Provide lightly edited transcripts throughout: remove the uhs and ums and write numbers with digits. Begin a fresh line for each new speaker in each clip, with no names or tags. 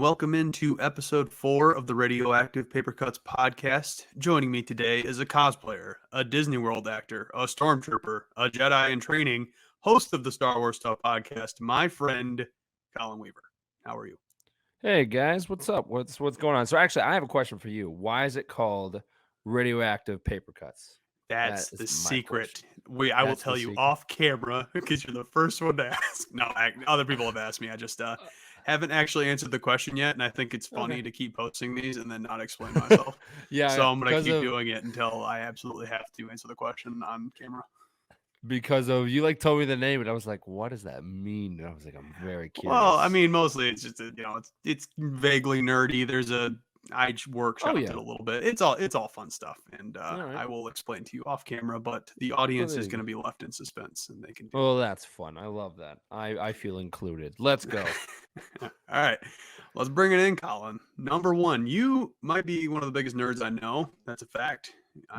welcome into episode 4 of the Radioactive Paper Cuts podcast. Joining me today is a cosplayer, a Disney World actor, a stormtrooper, a Jedi in training, host of the Star Wars Stuff podcast, my friend Colin Wever. How are you?
Hey guys, what's up? What's going on? So actually, I have a question for you. Why is it called radioactive paper cuts? That
That's
is
the
my question.
secret. I will
That's
tell
the
you
secret.
off camera because you're the first one to ask. No, other people have asked me. I just haven't actually answered the question yet, and I think it's
Okay.
funny to keep posting these and then not explain myself.
Yeah,
So
yeah.
I'm gonna keep doing it until I absolutely have to answer the question on camera.
Because of you like told me the name, and I was like, what does that mean? And I was like, I'm very
Well, I
curious.
mean, mostly it's just it's vaguely nerdy. I
Oh
workshopped it
yeah.
a little bit. It's all fun stuff, and
All right.
I will explain to you off camera. But the
Well,
audience
there
is
you
going to
go.
be left in suspense, and they can do.
Well, that's fun. I love that. I feel included. Let's go.
All right, let's bring it in, Colin. Number one, you might be one of the biggest nerds I know. That's a fact.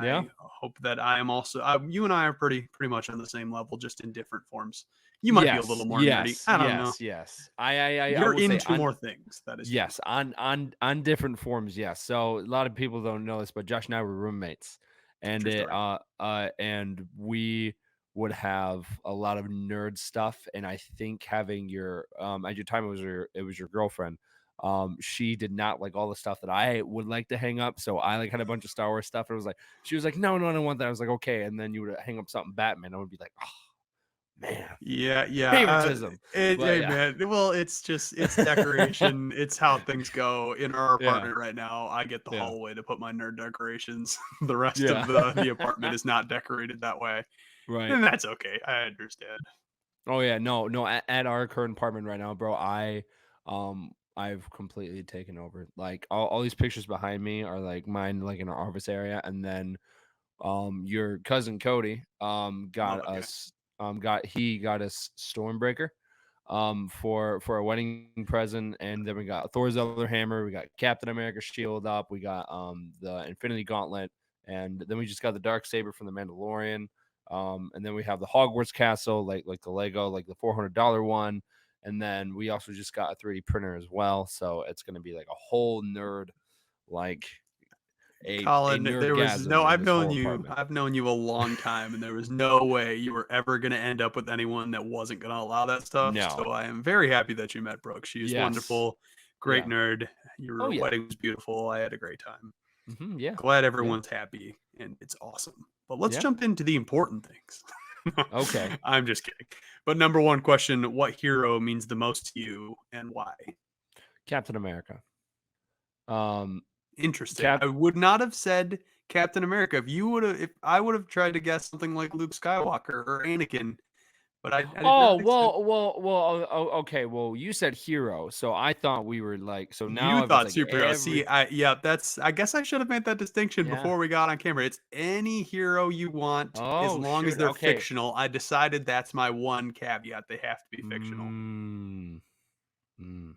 Yeah.
I hope that I am also. You and I are pretty much on the same level, just in different forms. You might be a little
Yes.
more nerdy.
Yes.
I don't know.
Yes. Yes. I
You're
will say
into more things. That is true.
yes, on different forms, yes. So a lot of people don't know this, but Josh and I were roommates, and
True
it
story.
and we would have a lot of nerd stuff. And I think having your at your time it was your girlfriend. She did not like all the stuff that I would like to hang up. So I like had a bunch of Star Wars stuff. And it was like she was like, no, no, I don't want that. I was like, okay. And then you would hang up something Batman. I would be like, oh man,
Yeah, yeah.
favoritism. But
Hey,
yeah,
man. Well, it's decoration. It's how things go in our
yeah,
apartment right now. I get the
yeah,
hallway to put my nerd decorations. The rest of
yeah.
the apartment is not decorated that way,
Right.
and that's okay. I understand.
Oh yeah, no, no. At our current apartment right now, bro, I've completely taken over. Like all these pictures behind me are like mine, like in our office area, and then your cousin Cody
Love
got
that guy.
us got us Stormbreaker for a wedding present, and then we got Thor's other hammer, we got Captain America shield up, we got the Infinity Gauntlet, and then we just got the dark saber from the Mandalorian. And then we have the Hogwarts castle, like the Lego, like the $400 one. And then we also just got a 3D printer as well. So it's going to be like a whole nerd, like a
Colin, there was no.
nerdgasm in this whole apartment.
I've known you a long time, and there was no way you were ever going to end up with anyone that wasn't going to allow that stuff.
No.
So I am very happy that you met Brooke. She is
Yes.
wonderful, great
Yeah.
nerd.
Oh
Your
yeah.
wedding was beautiful. I had a great time.
Yeah.
Glad
Yeah.
everyone's happy, and it's awesome. But let's
Yeah.
jump into the important things.
Okay.
I'm just kidding. But number one question: what hero means the most to you, and why?
Captain America. Um
Interesting.
Cap
I would not have said Captain America if I would have tried to guess something like Luke Skywalker or Anakin, but I did
Oh,
not expect.
okay. Well, you said hero, so I thought we were like so
You
now if it's
thought
like
superhero. See,
every
I guess I should have made that distinction
yeah.
before we got on camera. It's any hero you want as
Oh,
long as
shoot.
they're
Okay.
fictional. I decided that's my one caveat. They have to be fictional.
Mm, mm,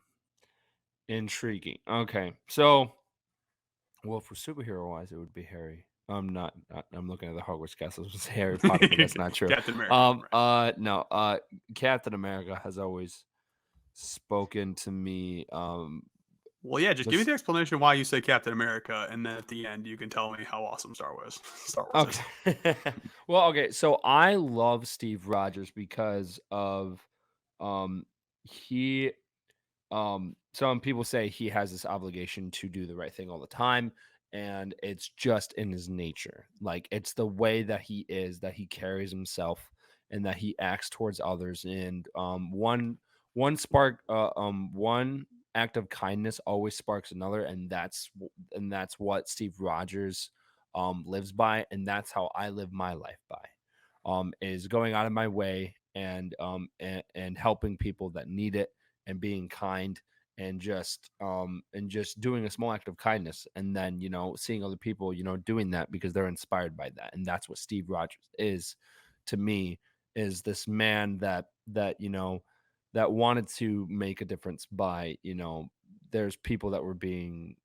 intriguing. Okay. So, well, for superhero wise, it would be Harry. I'm not. I'm looking at the Hogwarts castle. It's Harry Potter, but that's not true.
Captain America. Right.
No. Captain America has always spoken to me.
Well, yeah, just give me
This
the explanation why you say Captain America, and then at the end you can tell me how awesome Star Wars is.
okay. Well, okay. So I love Steve Rogers because of um he some people say he has this obligation to do the right thing all the time, and it's just in his nature. Like it's the way that he is, that he carries himself, and that he acts towards others. And one act of kindness always sparks another, and that's what Steve Rogers lives by, and that's how I live my life by. Is going out of my way and helping people that need it, and being kind, and just doing a small act of kindness, and then seeing other people doing that because they're inspired by that. And that's what Steve Rogers is to me, is this man that wanted to make a difference by there's people that were being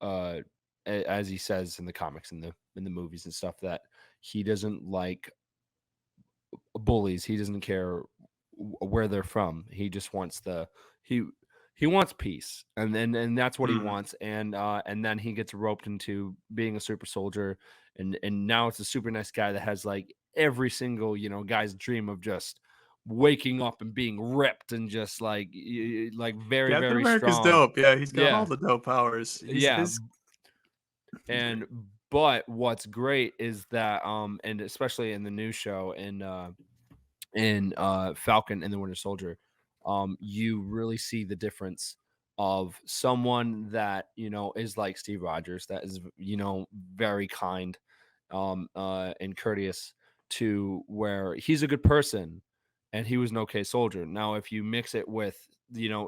uh as he says in the comics, in the movies and stuff, that he doesn't like bullies. He doesn't care where they're from. He just wants he he wants peace, and that's what he
Mhm.
wants. And then he gets roped into being a super soldier, and now it's a super nice guy that has like every single guy's dream of just waking up and being ripped and just like like very
Captain
very
America's
strong.
dope. Yeah, he's got all
Yeah,
the dope powers.
yeah.
He's great.
And but what's great is that and especially in the new show in Falcon and the Winter Soldier, you really see the difference of someone that is like Steve Rogers, that is very kind, and courteous, to where he's a good person, and he was an okay soldier. Now, if you mix it with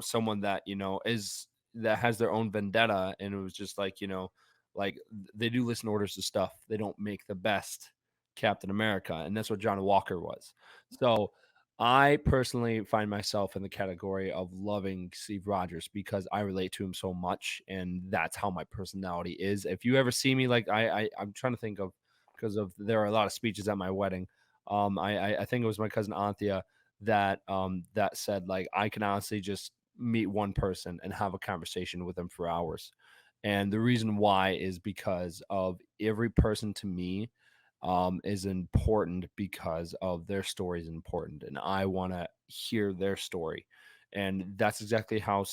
someone that is that has their own vendetta, and it was just like like they do listen to orders to stuff, they don't make the best Captain America, and that's what John Walker was. So I personally find myself in the category of loving Steve Rogers because I relate to him so much, and that's how my personality is. If you ever see me, like I'm trying to think of, because of there are a lot of speeches at my wedding. I think it was my cousin Anthea that said like I can honestly just meet one person and have a conversation with them for hours, and the reason why is because of every person to me is important because of their story is important, and I want to hear their story, and that's exactly how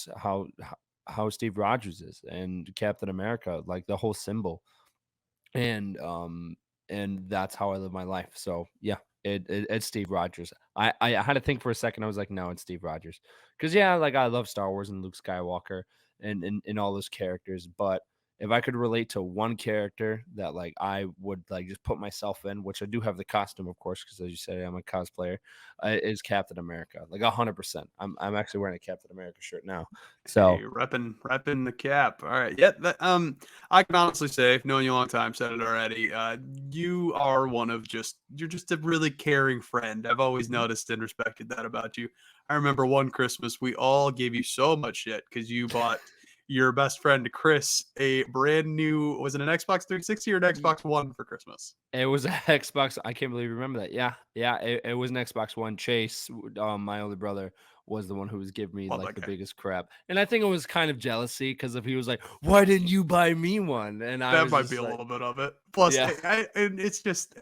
Steve Rogers is, and Captain America, like the whole symbol, and that's how I live my life. So yeah, it's Steve Rogers. I had to think for a second. I was like, no, it's Steve Rogers, because yeah, like I love Star Wars and Luke Skywalker and all those characters, but if I could relate to one character that like I would like just put myself in, which I do have the costume, of course, because as you said, I'm a cosplayer, is Captain America, like 100%. I'm actually wearing a Captain America shirt now,
Hey,
so
repping the cap. All right. Yeah, I can honestly say, knowing you a long time, said it already. You are you're just a really caring friend. I've always
mhm.
noticed and respected that about you. I remember one Christmas we all gave you so much shit because you bought your best friend Chris a brand new, was it an Xbox 360 or an Xbox One for Christmas?
It was a Xbox. I can't believe you remember that. Yeah, yeah. It was an Xbox One. Chase, my older brother, was the one who was giving me
Love
like
that
the
guy.
biggest crap, and I think it was kind of jealousy because if he was like, "Why didn't you buy me one?" And I
That
was
might be
just
a
like,
little bit of it. Plus,
"Yeah,
and it's just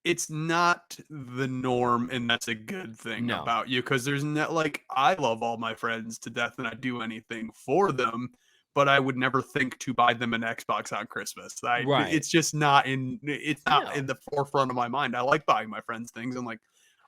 it's not the norm, and that's a good thing
no,
about you because there's not like I love all my friends to death, and I do anything for them, but I would never think to buy them an Xbox on Christmas.
right,
It's not
no,
in the forefront of my mind. I like buying my friends things. I'm like,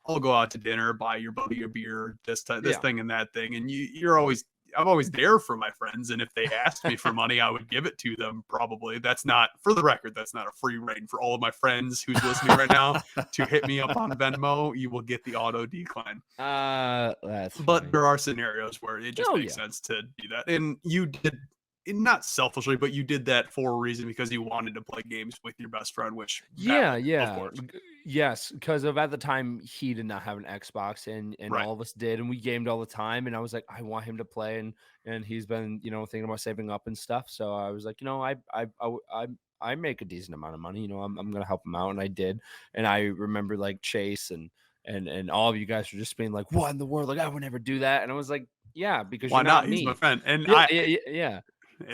I'll go out to dinner, buy your buddy a beer, this
yeah."
thing and that thing, and you're always I'm always there for my friends, and if they asked me for money, I would give it to them. Probably that's not, for the record, that's not a free reign for all of my friends who's listening right now to hit me up on Venmo. You will get the auto decline.
That's
But
funny.
there are scenarios where it just
Oh
makes
yeah,
sense to do that, and you did, not selfishly, but you did that for a reason because you wanted to play games with your best friend, which
yeah,
valid, of
yeah.
course.
Yes, because of at the time he did not have an Xbox, and
Right.
all of us did, and we gamed all the time, and I was like, I want him to play, and he's been thinking about saving up and stuff. So I was like, I make a decent amount of money, I'm gonna help him out, and I did. And I remember like Chase and all of you guys were just being like, what in the world? Like I would never do that, and I was like, yeah, because
Why
you're not
not? He's my
me.
friend, and
Yeah, yeah, yeah, yeah.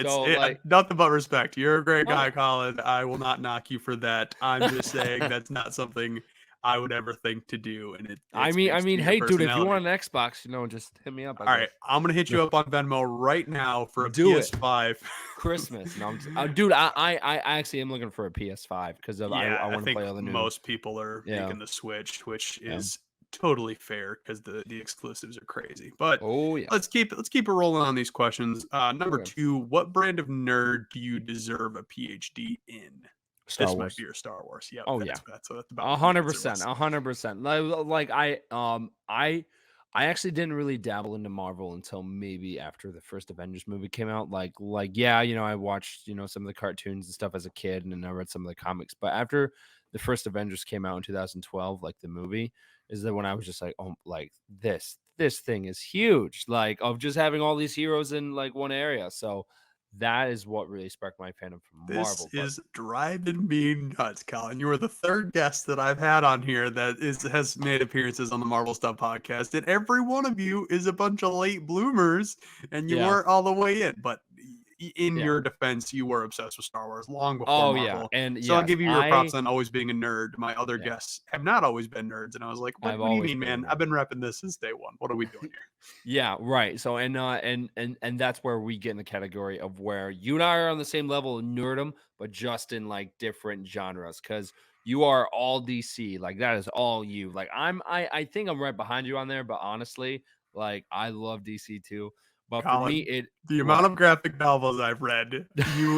So like,
nothing but respect. You're a great
oh
guy,
yeah.
Colin. I will not knock you for that. I'm just saying that's not something I would ever think to do, and it
I
speaks
mean,
to your
hey, dude, if you
personality.
want an Xbox, just hit me up, I
All right,
guess.
I'm gonna hit you up on Venmo right now for a
Do it.
PS5.
Christmas. No, I'm just, dude, I actually am looking for a PS5 because of I
Yeah, I
want to
think
play all the new.
most people are
Yeah.
making the switch, which
Yeah.
is totally fair because the exclusives are crazy. But
Oh yeah.
let's keep it rolling on these questions. Number
Okay.
two, what brand of nerd do you deserve a PhD in?
Star
This might be
Wars.
your Star Wars. Yep,
Oh yeah.
that's about
A
what the
hundred
answer
percent.
was.
100%. Like I actually didn't really dabble into Marvel until maybe after the first Avengers movie came out. Like yeah, I watched some of the cartoons and stuff as a kid, and then I read some of the comics. But after the first Avengers came out in 2012, like the movie, is that when I was just like, oh, like this thing is huge. Like of just having all these heroes in like one area. So that is what really sparked my fandom for
This
Marvel. But
is driving me nuts, Colin. You are the third guest that I've had on here that has made appearances on the Marvel Stuff podcast, and every one of you is a bunch of late bloomers, and you
yeah,
weren't all the way in. But in
yeah.
your defense, you were obsessed with Star Wars long before
Oh yeah,
Marvel.
and
So I'll
yes,
give you your props on always being a nerd. My other
yeah,
guests have not always been nerds, and I was like,
I've
what do you
always
mean,
been a
man? I've
nerd.
been repping this since day one. What are we doing here?
Yeah, right. So and that's where we get in the category of where you and I are on the same level of nerdum, but just in like different genres. Because you are all DC, like that is all you. Like I think I'm right behind you on there, but honestly, like I love DC too. But for me,
Colin,
it
the amount
what?
of graphic novels I've read, you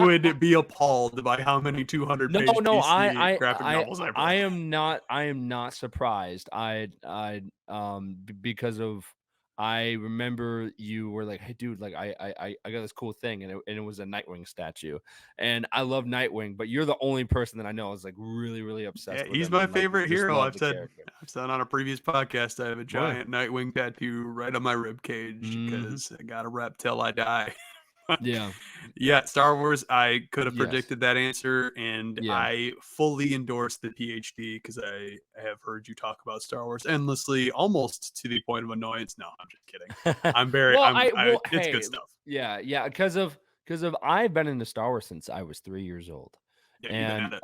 would be appalled by how many 200
No,
page
no,
DC graphic novels I've read.
I am not surprised. Because of I remember you were like, "Hey, dude, like I got this cool thing," and it was a Nightwing statue, and I love Nightwing, but you're the only person that I know is like really really
Yeah,
obsessed with
he's
him
my
and like
favorite
just
hero.
love
I've
the
said
character.
I've said on a previous podcast I have a
Word.
giant Nightwing tattoo right on my rib cage
Mhm.
because I got to rep till I die.
Yeah.
Yeah, Star Wars. I could have
Yes.
predicted that answer, and
Yeah.
I fully endorse the PhD because I have heard you talk about Star Wars endlessly, almost to the point of annoyance. No, I'm just kidding. I'm very,
Well,
it's good
hey,
stuff.
yeah, yeah, because of I've been into Star Wars since I was 3 years old,
Yeah, you've been
and
at it.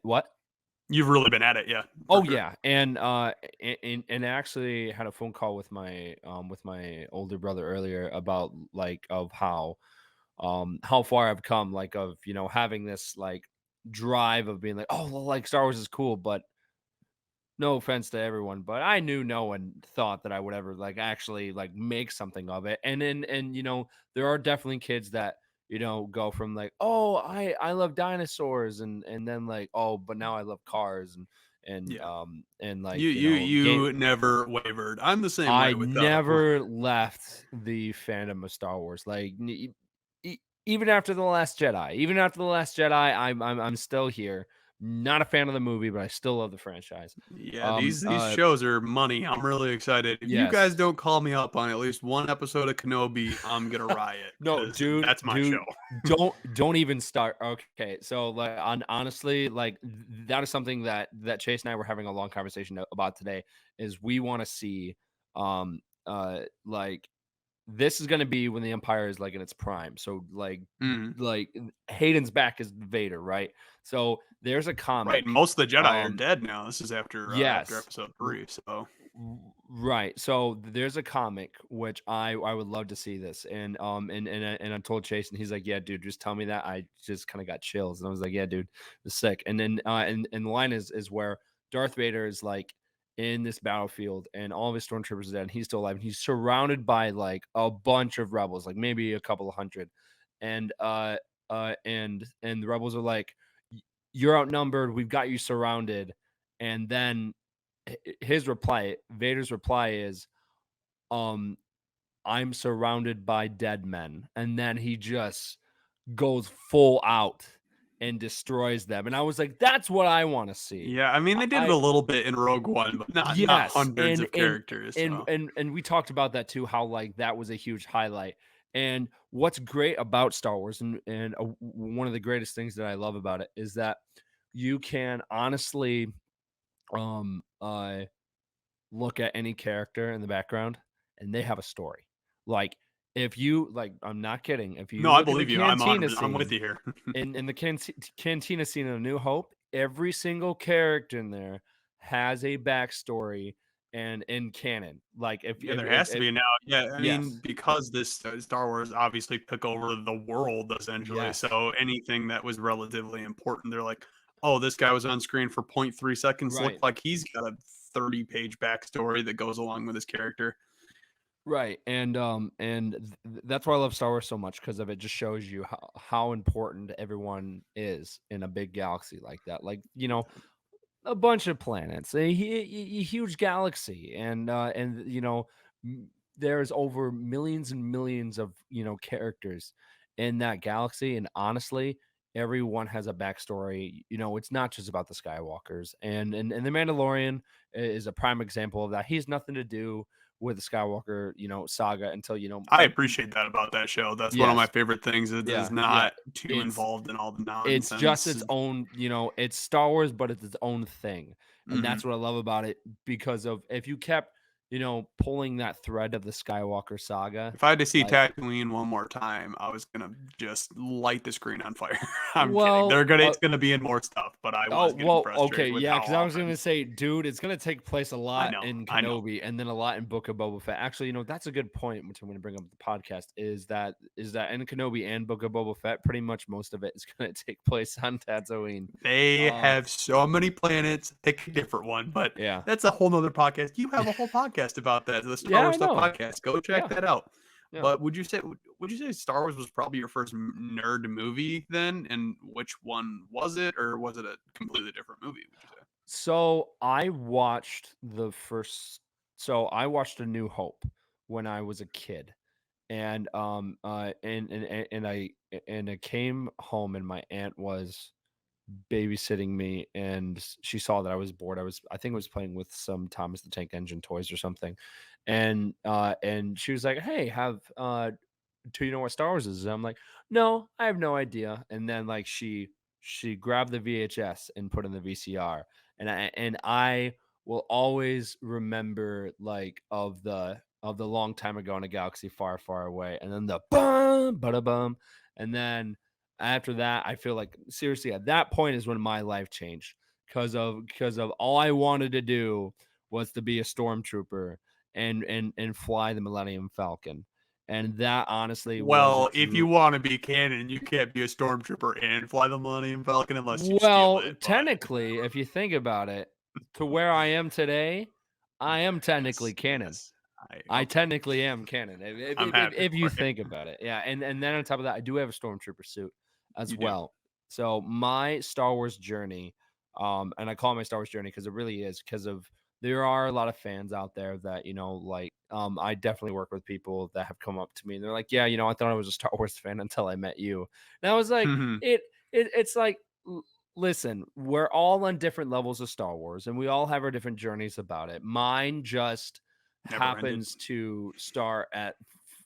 what?
You've really been at it, yeah, for
Oh
sure.
yeah, and I actually had a phone call with my older brother earlier about like of how far I've come, like of having this like drive of being like, oh, well, like Star Wars is cool, but no offense to everyone, but I knew no one thought that I would ever like actually like make something of it. And there are definitely kids that go from like, oh, I love dinosaurs, and then like, oh, but now I love cars
Yeah,
and
you
like
you
game.
you never wavered. I'm the same
I
way with
never left the fandom of Star Wars. Like even after the Last Jedi, I'm still here. Not a fan of the movie, but I still love the franchise.
Yeah,
Um,
these
uh,
shows are money. I'm really excited. If you guys
yes.
don't call me up on at least one episode of Kenobi, I'm gonna riot
No,
because that's my show.
don't even start. Okay, so like honestly, like that is something that Chase and I were having a long conversation about today. Is we want to see, um, like this is going to be when the Empire is like in its prime. So
Mhm.
like Hayden's back as Vader, right? So there's a
Right,
comic.
most of the Jedi are
Um,
dead now. This is after
yes.
episode 3, so
Right. So there's a comic which I would love to see this. And I told Chase and he's like, "Yeah, dude, just tell me that." I just kind of got chills. And I was like, "Yeah, dude, it's sick." And then and the line is where Darth Vader is like in this battlefield and all of his stormtroopers are dead and he's still alive and he's surrounded by like a bunch of rebels, like maybe a couple of hundred. And and the rebels are like, You're outnumbered, we've got you surrounded." And then his reply, Vader's reply is, um, "I'm surrounded by dead men," and then he just goes full out and destroys them. And I was like, "That's what I want to see."
yeah, I mean, they did it
I
a little bit in Rogue One, but not
yes,
hundreds of characters, so
and we talked about that too. How like that was a huge highlight. And what's great about Star Wars, and one of the greatest things that I love about it is that you can honestly um uh look at any character in the background and they have a story. Like if you like, I'm not kidding. If
no,
you
I
look in the
believe you. I'm
cantina
100%, I'm with
scene,
you here.
in the cantina scene in A New Hope, every single character in there has a backstory and in canon. Like
Yeah, there has to
if
be now. Yeah, I mean,
yes,
because this Star Wars obviously took over the world essentially.
yes,
So anything that was relatively important, they're like, "Oh, this guy was on screen for 0.3 seconds.
right.
Looked like he's got a 30-page backstory that goes along with his character."
Right, that's why I love Star Wars so much because of it just shows you how important everyone is in a big galaxy like that. Like a bunch of planets, a huge galaxy, and there's over millions and millions of characters in that galaxy, and honestly, everyone has a backstory. It's not just about the Skywalkers, and the Mandalorian is a prime example of that. He has nothing to do with the Skywalker, saga until
I appreciate that about that show. That's one of my
yes,
favorite things. It is
yeah,
not too
it's
involved in all the
it's just
nonsense.
its own, it's Star Wars, but it's its own thing. And
Mhm.
that's what I love about it because of if you kept, pulling that thread of the Skywalker saga,
If I had to see
like,
Tatooine one more time, I was gonna just light the screen on fire. I'm kidding.
well,
It's gonna be in more stuff, but I
oh,
was getting
well, okay,
frustrated with
yeah,
how
because I was
often.
gonna say, dude, it's gonna take place a
I
lot
know,
in
I know.
Kenobi, and then a lot in Book of Boba Fett. Actually, that's a good point, which I'm gonna bring up with the podcast. Is that in Kenobi and Book of Boba Fett, pretty much most of it is gonna take place on Tatooine.
They
Uh,
have so many planets. Pick a different one, but
yeah,
that's a whole nother podcast. You have a whole podcast about that, the Star
yeah,
Wars
I
Stuff
know.
podcast. Go check
Yeah,
that out.
yeah.
But would you say Star Wars was probably your first nerd movie then? And which one was it, or was it a completely different movie? Would you say?
So I watched the first. So I watched A New Hope when I was a kid, and I came home and my aunt was babysitting me and she saw that I was bored. I think I was playing with some Thomas the Tank Engine toys or something. And she was like, "Hey, do you know what Star Wars is?" And I'm like, "No, I have no idea." And then like she grabbed the VHS and put in the VCR. And I will always remember like of the long time ago in a galaxy far, far away. And then the bum bada bum. And then after that, I feel like seriously at that point is when my life changed because of all I wanted to do was to be a stormtrooper and fly the Millennium Falcon. And that honestly was a
Well, if you want to be canon, you can't be a stormtrooper and fly the Millennium Falcon unless you steal
well,
it. But
technically, if you think about it, to where I am today, I am technically
yes,
canon.
yes, I
I
okay.
technically am canon if,
I'm
if, if,
happy
if you
for you.
think about it. Yeah, and then on top of that, I do have a stormtrooper suit as
You do.
well. So my Star Wars journey, and I call it my Star Wars journey because it really is because of there are a lot of fans out there that like I definitely work with people that have come up to me and they're like, yeah, I thought I was a Star Wars fan until I met you. And I was like,
Mhm.
it's like. Listen, we're all on different levels of Star Wars and we all have our different journeys about it. Mine just
Never ended.
happens to start at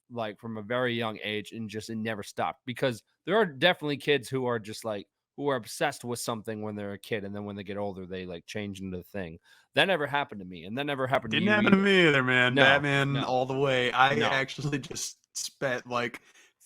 like from a very young age and just it never stopped because there are definitely kids who are just like who are obsessed with something when they're a kid and then when they get older they like change into the thing. That never happened to me and that never happened to
Didn't
you
happen to
either.
me either, man.
No,
Batman
no,
all the way. I
no.
actually just spent like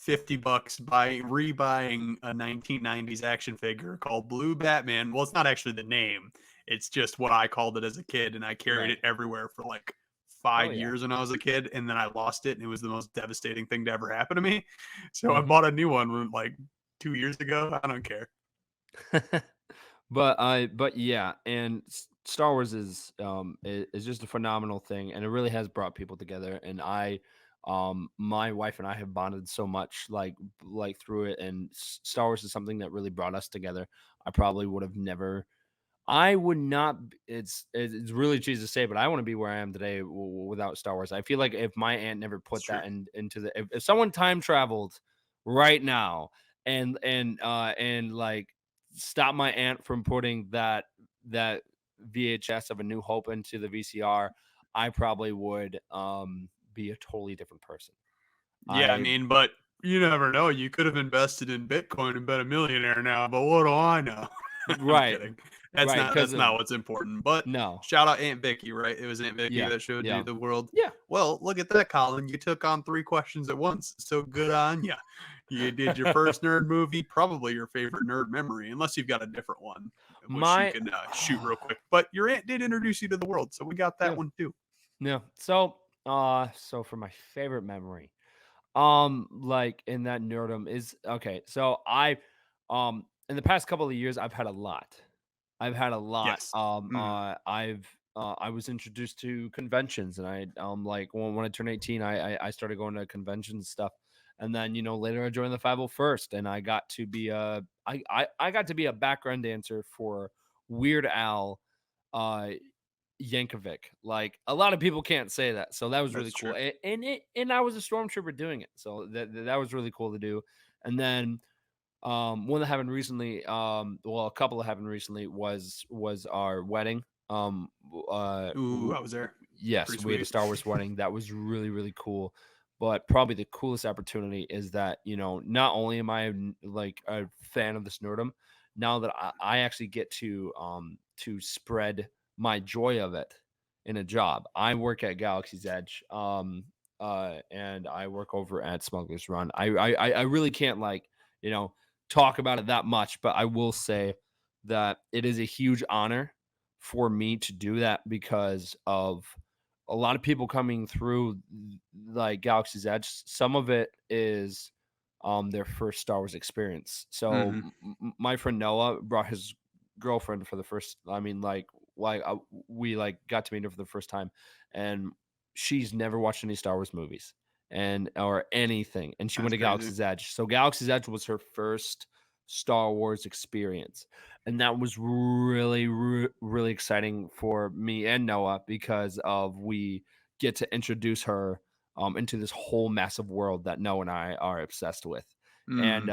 $50 by rebuying a 1990s action figure called Blue Batman. Well, it's not actually the name. It's just what I called it as a kid, and I carried
Right.
it everywhere for like
Oh
5
yeah.
years when I was a kid, and then I lost it, and it was the most devastating thing to ever happen to me. So I
Hmm.
bought a new one like 2 years ago. I don't care.
But yeah, and Star Wars is just a phenomenal thing, and it really has brought people together. And my wife and I have bonded so much, like through it. And Star Wars is something that really brought us together. I probably would have never. I would not. It's really cheesy to say, but I want to be where I am today without Star Wars. I feel like if my aunt never
It's
put
true.
that into if someone time traveled right now and like stop my aunt from putting that VHS of A New Hope into the VCR, I probably would be a totally different person.
Yeah, I
I
mean, but you never know. You could have invested in Bitcoin and been a millionaire now, but what do I know? I'm
right,
kidding.
right, because
That's
of
not what's important. But
no,
shout out Aunt Vicky, right? It was Aunt Vicky
yeah,
that showed you
yeah,
the world.
yeah,
Well, look at that, Colin. You took on 3 questions at once. So good on you. You did your first nerd movie, probably your favorite nerd memory, unless you've got a different one, which you
my
can shoot real quick. But your aunt did introduce you to the world, so we got that
yeah.
one too.
Yeah. So for my favorite memory, like in that nerdum is okay. So in the past couple of years, I've had a lot. I've had a lot.
Yes. Mhm.
I was introduced to conventions, and I like when I turned 18, I started going to conventions and stuff, and then later I joined the 501st, and I got to be a background dancer for Weird Al, uh Yankovic. Like a lot of people can't say that, so that was really
That's
cool.
true.
And I was a stormtrooper doing it, so that was really cool to do. And then one that happened recently, well, a couple that happened recently was our wedding.
Ooh, I was there.
Yes,
Pretty
we had a
sweet.
Star Wars wedding. That was really, really cool. But probably the coolest opportunity is that, not only am I like a fan of this nerdum, now that I actually get to spread my joy of it in a job. I work at Galaxy's Edge, and I work over at Smuggler's Run. I really can't you know talk about it that much, but I will say that it is a huge honor for me to do that because of a lot of people coming through like Galaxy's Edge. Some of it is their first Star Wars experience. So
Hmm.
my friend Noah brought his girlfriend for the first. I mean, we got to meet her for the first time, and she's never watched any Star Wars movies and or anything, and she went
That's
to
crazy.
Galaxy's Edge. So Galaxy's Edge was her first Star Wars experience, and that was really really exciting for me and Noah because of we get to introduce her into this whole massive world that Noah and I are obsessed with,
Mm.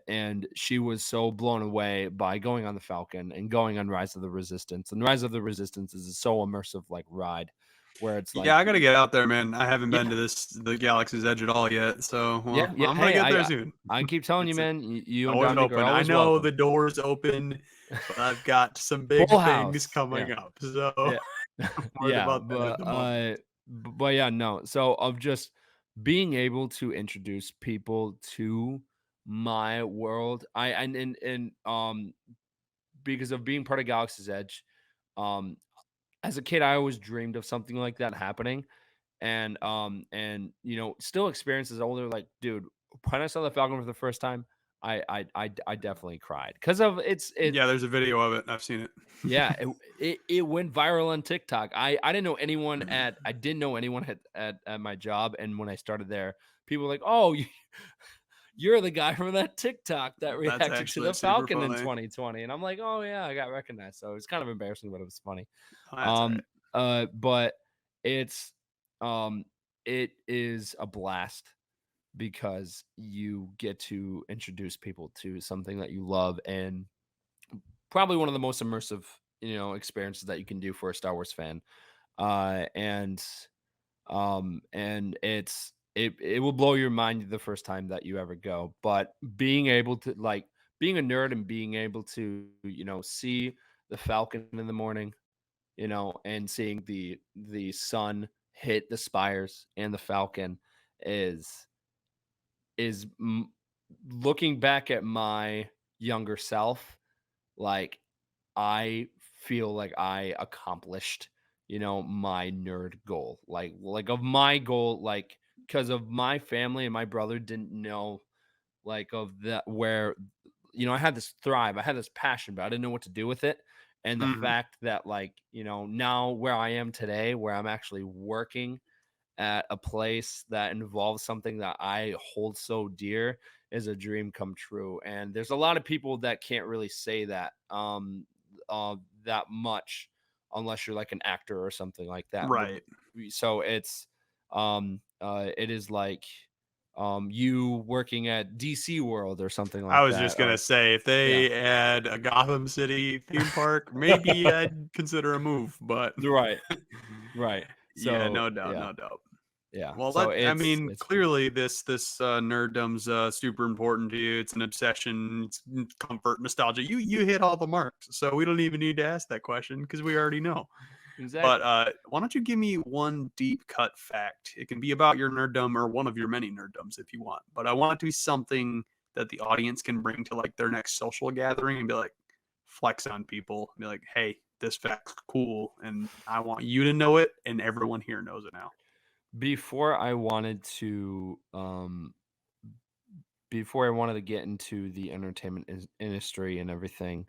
and she was so blown away by going on the Falcon and going on Rise of the Resistance. And Rise of the Resistance is a so immersive like ride where it's like
Yeah, I gotta get out there, man. I haven't been
yeah
to the Galaxy's Edge at all yet, so well,
yeah
I'm gonna
hey
get there
I
soon.
I keep telling you
It's
man, you and
always
Dominic are
open. I
always
know
welcome.
the door's open, but I've got some
Full
big things
house,
coming
yeah.
up, so
Yeah.
I'm worried
Yeah,
about that at the moment.
but yeah, no. So of just being able to introduce people to my world, I and because of being part of Galaxy's Edge, um, as a kid, I always dreamed of something like that happening, and still experience as older, like, dude, when I saw the Falcon for the first time, I definitely cried because of it.
Yeah, there's a video of it. I've seen it.
Yeah, it went viral on TikTok. I didn't know anyone I didn't know anyone at my job, and when I started there, people were like, "Oh, you're the guy from that TikTok that
That's
reacted to
actually
the
super
Falcon in
funny.
2020." And I'm like, "Oh yeah, I got recognized." So it's kind of embarrassing, but it was funny.
Oh, that's all
Um,
right.
but it's it is a blast because you get to introduce people to something that you love and probably one of the most immersive, experiences that you can do for a Star Wars fan. And it will blow your mind the first time that you ever go. But being able to being a nerd and being able to, see the Falcon in the morning, and seeing the sun hit the spires and the Falcon is is m- looking back at my younger self, like I feel like I accomplished, my nerd goal. Like of my goal, like because of my family and my brother didn't know like of that where I had this thrive, I had this passion, but I didn't know what to do with it. And the
Mhm.
fact that now where I am today, where I'm actually working at a place that involves something that I hold so dear is a dream come true. And there's a lot of people that can't really say that that much unless you're like an actor or something like that. But
Right.
so it is like you working at DC World or something
I
like
was
that.
just gonna
Or
say if
yeah.
they had a Gotham City theme park, maybe I'd consider a move, but
Right. Right.
yeah,
So
no doubt,
yeah.
no doubt.
Yeah.
Well,
So
I
it's
mean,
it's cool.
clearly this nerddom's super important to you. It's an obsession, it's comfort, nostalgia. You hit all the marks, so we don't even need to ask that question because we already know. But
Exactly.
why don't you give me one deep cut fact? It can be about your nerddom or one of your many nerddoms if you want. But I want it to be something that the audience can bring to like their next social gathering and be like, flex on people. Be like, hey, this fact's cool, and I want you to know it, and everyone here knows it now.
Before I wanted to before I wanted to get into the entertainment industry and everything,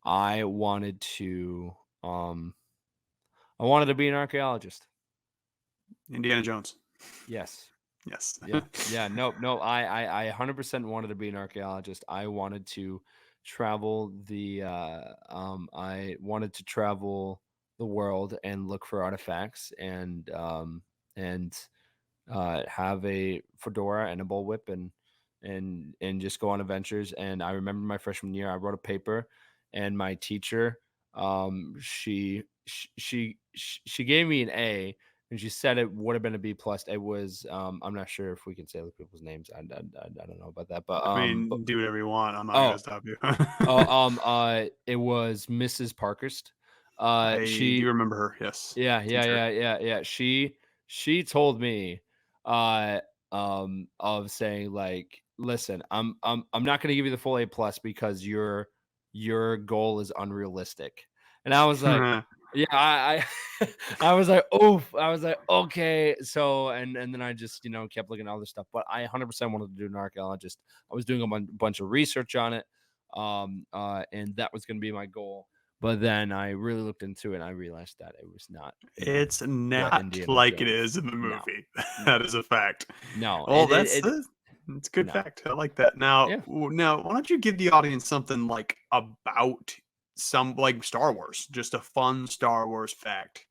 I wanted to um I wanted to be an archaeologist.
Indiana Jones.
Yes.
Yes.
Yeah. Yeah. No, no, I 100% wanted to be an archaeologist. I wanted to travel I wanted to travel the world and look for artifacts and have a fedora and a bullwhip and just go on adventures. And I remember my freshman year, I wrote a paper, and my teacher She gave me an A, and she said it would have been a B plus. It was I'm not sure if we can say other people's names. I don't know about that,
I mean, do whatever you want. I'm not gonna
oh
stop you.
it was Mrs. Parkhurst.
I do
She
remember her. Yes, teacher.
yeah. She told me of saying like, listen, I'm not gonna give you the full A plus because your goal is unrealistic. And I was like, yeah, I was like, oof. I was like, okay. So and then I just kept looking at other stuff. But I 100% wanted to do an archaeologist. I was doing a bunch of research on it. And that was gonna be my goal. But then I really looked into it and I realized that it was not,
It's
what
not
Indiana
like it
Jones.
is in the
No,
movie. That
no,
is a fact.
no.
Well, that's a good
No.
fact. I like that. Now,
Yeah.
now, why don't you give the audience something like about some like Star Wars, just a fun Star Wars fact.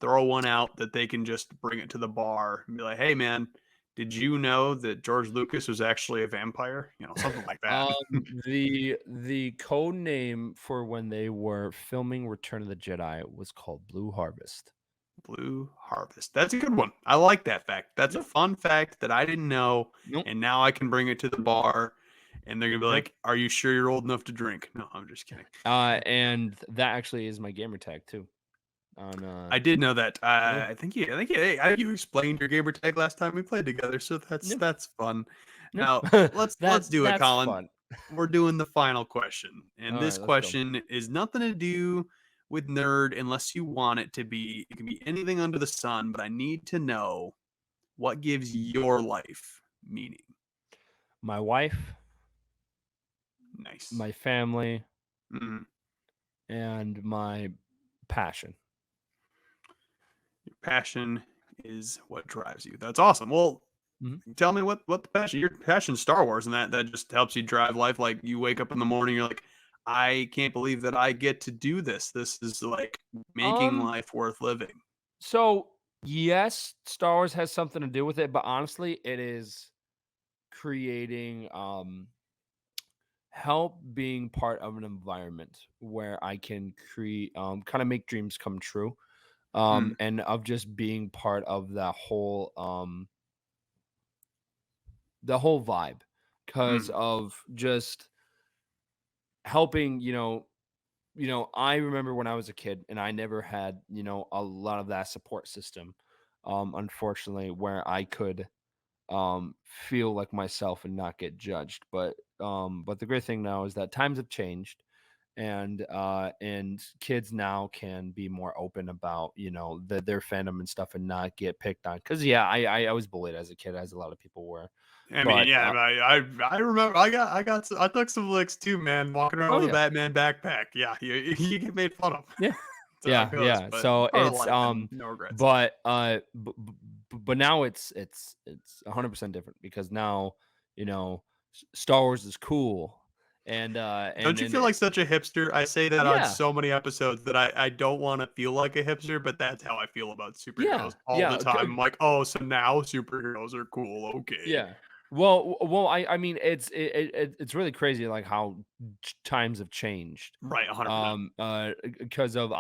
Throw one out that they can just bring it to the bar and be like, "Hey, man, did you know that George Lucas was actually a vampire?" You know, something like that.
The code name for when they were filming Return of the Jedi was called Blue Harvest.
Blue Harvest. That's a good one. I like that fact. That's a
Yep.
fun fact that I didn't know,
Nope.
and now I can bring it to the bar, and they're gonna be
Yeah.
like, "Are you sure you're old enough to drink?" No, I'm just kidding.
And that actually is my gamer tag too. On
I did know that.
Yeah.
I think you explained your gamer tag last time we played together, so that's
Yeah.
that's fun.
Yeah.
Now let's do it,
That's
Colin.
fun.
We're doing the final question, and
All
this
right, let's go.
question is nothing to do with nerd unless you want it to be. It can be anything under the sun, but I need to know what gives your life meaning.
My wife,
Nice.
my family,
Mhm.
and my passion.
Your passion is what drives you. That's awesome. Well,
Mhm.
tell me what the passion your passion Star Wars and that just helps you drive life. Like you wake up in the morning, you're like, I can't believe that I get to do this. This is like making
Um,
life worth living.
so yes, Star Wars has something to do with it, but honestly, it is creating help being part of an environment where I can create kind of make dreams come true.
Mm,
And of just being part of the whole vibe because
mm,
of just helping, I remember when I was a kid and I never had, a lot of that support system, unfortunately, where I could feel like myself and not get judged. But the great thing now is that times have changed, and kids now can be more open about their fandom and stuff and not get picked on because yeah, I was bullied as a kid, as a lot of people were.
I mean,
But
yeah, I remember I took some licks too, man. Walking around
oh
with a
yeah,
Batman backpack. Yeah, you get made fun of.
yeah.
That's how it goes.
Yeah.
But
So
part of
it's
life and no regrets.
but but now it's 100% different because now Star Wars is cool and
Don't you feel like such a hipster? I say that on
yeah,
so many episodes that I don't want to feel like a hipster, but that's how I feel about superheroes all the
yeah.
time. I'm like, oh, so now superheroes are cool. Okay.
Yeah. Well, I mean, it's really crazy, like how times have changed.
Right, 100%.
Because of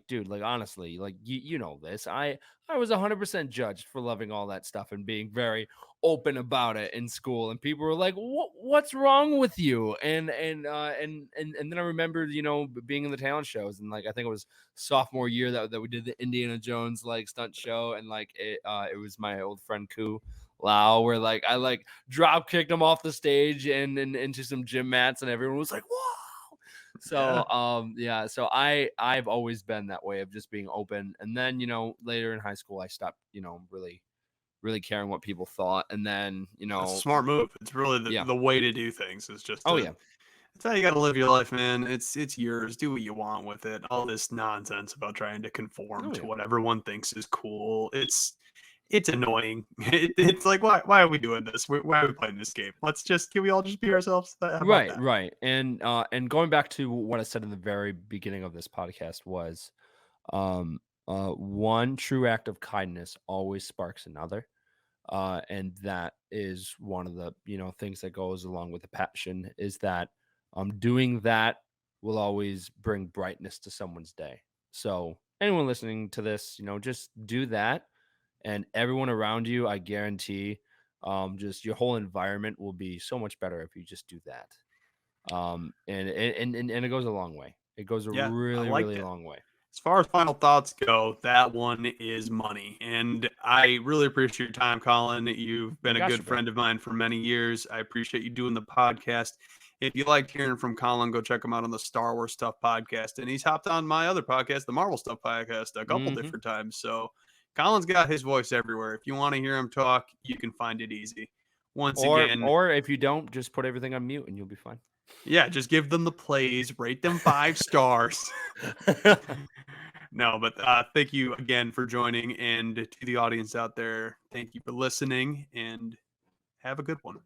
dude, like honestly, like you know this. I was 100% judged for loving all that stuff and being very open about it in school, and people were like, what's wrong with you?" And then I remember, being in the talent shows, and like I think it was sophomore year that we did the Indiana Jones like stunt show, and like it was my old friend Koo Lau, where like I like drop kicked him off the stage and into some gym mats, and everyone was like, "Whoa!"
Yeah.
So yeah, so I've always been that way of just being open, and then later in high school I stopped really caring what people thought, and then
That's a smart move. It's really
yeah,
the way to do things is just
oh
to
yeah,
that's how you gotta live your life, man. It's yours. Do what you want with it. All this nonsense about trying to conform
oh
to
yeah,
what everyone thinks is cool. It's annoying. It's like why are we doing this? Why are we playing this game? Can we all just be ourselves? How about that?
right, and going back to what I said in the very beginning of this podcast was, um, one true act of kindness always sparks another. And that is one of the things that goes along with the passion is that doing that will always bring brightness to someone's day. So anyone listening to this, just do that, and everyone around you, I guarantee, just your whole environment will be so much better if you just do that. And it goes a long way. It goes a
Yeah, I
really,
like
really
it.
long way.
As far as final thoughts go, that one is money. And I really appreciate your time, Colin. You've
I
been a
got
good
you, bro.
friend of mine for many years. I appreciate you doing the podcast. If you liked hearing from Colin, go check him out on the Star Wars Stuff podcast. And he's hopped on my other podcast, the Marvel Stuff podcast, a couple
Hmm.
different times. So Colin's got his voice everywhere. If you want to hear him talk, you can find it easy. Once
Or
again,
or if you don't, just put everything on mute and you'll be fine.
yeah, just give them the plays, rate them 5 stars. No, but thank you again for joining. And to the audience out there, thank you for listening and have a good one.